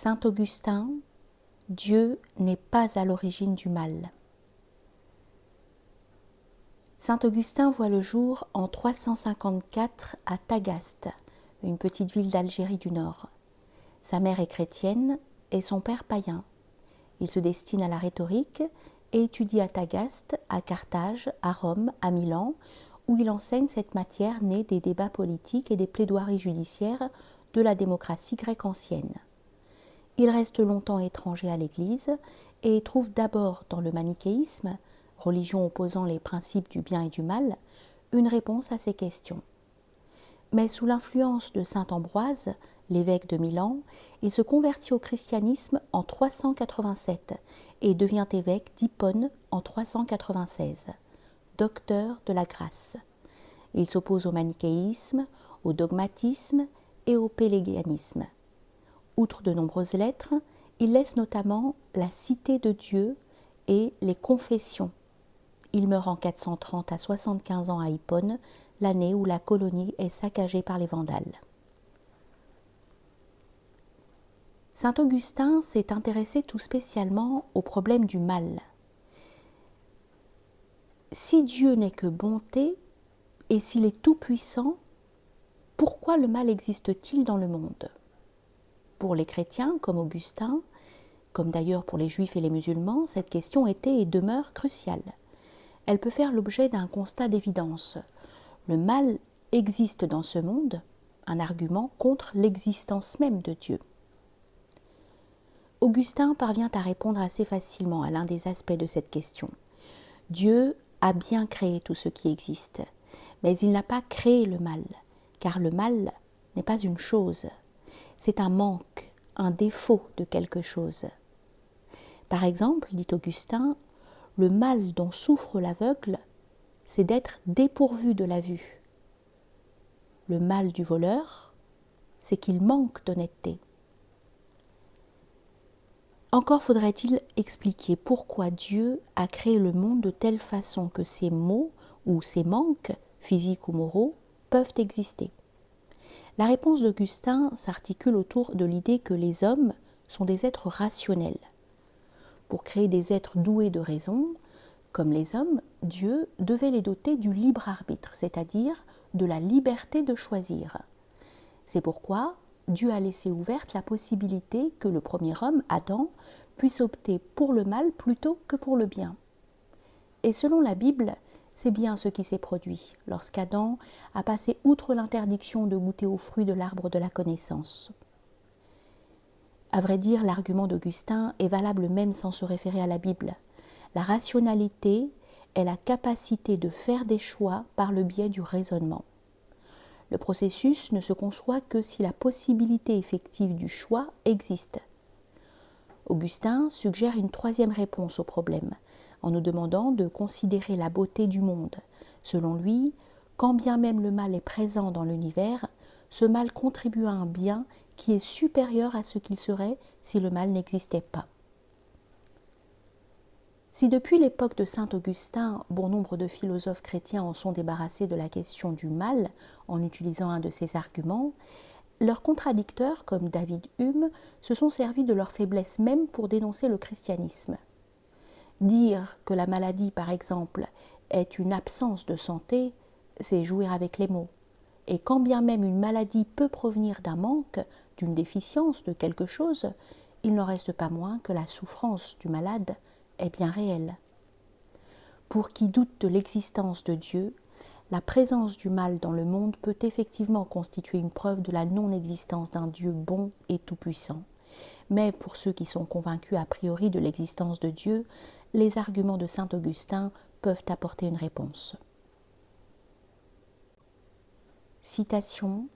Saint Augustin, Dieu n'est pas à l'origine du mal. Saint Augustin voit le jour en 354 à Tagaste, une petite ville d'Algérie du Nord. Sa mère est chrétienne et son père païen. Il se destine à la rhétorique et étudie à Tagaste, à Carthage, à Rome, à Milan, où il enseigne cette matière née des débats politiques et des plaidoiries judiciaires de la démocratie grecque ancienne. Il reste longtemps étranger à l'Église et trouve d'abord dans le manichéisme, religion opposant les principes du bien et du mal, une réponse à ces questions. Mais sous l'influence de saint Ambroise, l'évêque de Milan, il se convertit au christianisme en 387 et devient évêque d'Hippone en 396, docteur de la grâce. Il s'oppose au manichéisme, au dogmatisme et au pélégianisme. Outre de nombreuses lettres, il laisse notamment la Cité de Dieu et les Confessions. Il meurt en 430 à 75 ans à Hippone, l'année où la colonie est saccagée par les Vandales. Saint Augustin s'est intéressé tout spécialement au problème du mal. Si Dieu n'est que bonté, et s'il est tout-puissant, pourquoi le mal existe-t-il dans le monde ? Pour les chrétiens, comme Augustin, comme d'ailleurs pour les juifs et les musulmans, cette question était et demeure cruciale. Elle peut faire l'objet d'un constat d'évidence. Le mal existe dans ce monde, un argument contre l'existence même de Dieu. Augustin parvient à répondre assez facilement à l'un des aspects de cette question. Dieu a bien créé tout ce qui existe, mais il n'a pas créé le mal, car le mal n'est pas une chose, c'est un manque, un défaut de quelque chose. Par exemple, dit Augustin, le mal dont souffre l'aveugle, c'est d'être dépourvu de la vue. Le mal du voleur, c'est qu'il manque d'honnêteté. Encore faudrait-il expliquer pourquoi Dieu a créé le monde de telle façon que ces maux ou ces manques, physiques ou moraux, peuvent exister. La réponse d'Augustin s'articule autour de l'idée que les hommes sont des êtres rationnels. Pour créer des êtres doués de raison, comme les hommes, Dieu devait les doter du libre arbitre, c'est-à-dire de la liberté de choisir. C'est pourquoi Dieu a laissé ouverte la possibilité que le premier homme, Adam, puisse opter pour le mal plutôt que pour le bien. Et selon la Bible, c'est bien ce qui s'est produit lorsqu'Adam a passé outre l'interdiction de goûter aux fruits de l'arbre de la connaissance. À vrai dire, l'argument d'Augustin est valable même sans se référer à la Bible. La rationalité est la capacité de faire des choix par le biais du raisonnement. Le processus ne se conçoit que si la possibilité effective du choix existe. Augustin suggère une troisième réponse au problème, en nous demandant de considérer la beauté du monde. Selon lui, quand bien même le mal est présent dans l'univers, ce mal contribue à un bien qui est supérieur à ce qu'il serait si le mal n'existait pas. Si depuis l'époque de saint Augustin, bon nombre de philosophes chrétiens en sont débarrassés de la question du mal en utilisant un de ces arguments, leurs contradicteurs, comme David Hume, se sont servis de leur faiblesse même pour dénoncer le christianisme. Dire que la maladie, par exemple, est une absence de santé, c'est jouer avec les mots. Et quand bien même une maladie peut provenir d'un manque, d'une déficience, de quelque chose, il n'en reste pas moins que la souffrance du malade est bien réelle. Pour qui doute de l'existence de Dieu, la présence du mal dans le monde peut effectivement constituer une preuve de la non-existence d'un Dieu bon et tout-puissant. Mais pour ceux qui sont convaincus a priori de l'existence de Dieu, les arguments de saint Augustin peuvent apporter une réponse. Citation :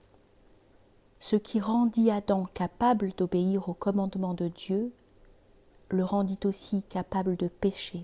ce qui rendit Adam capable d'obéir aux commandements de Dieu, le rendit aussi capable de pécher.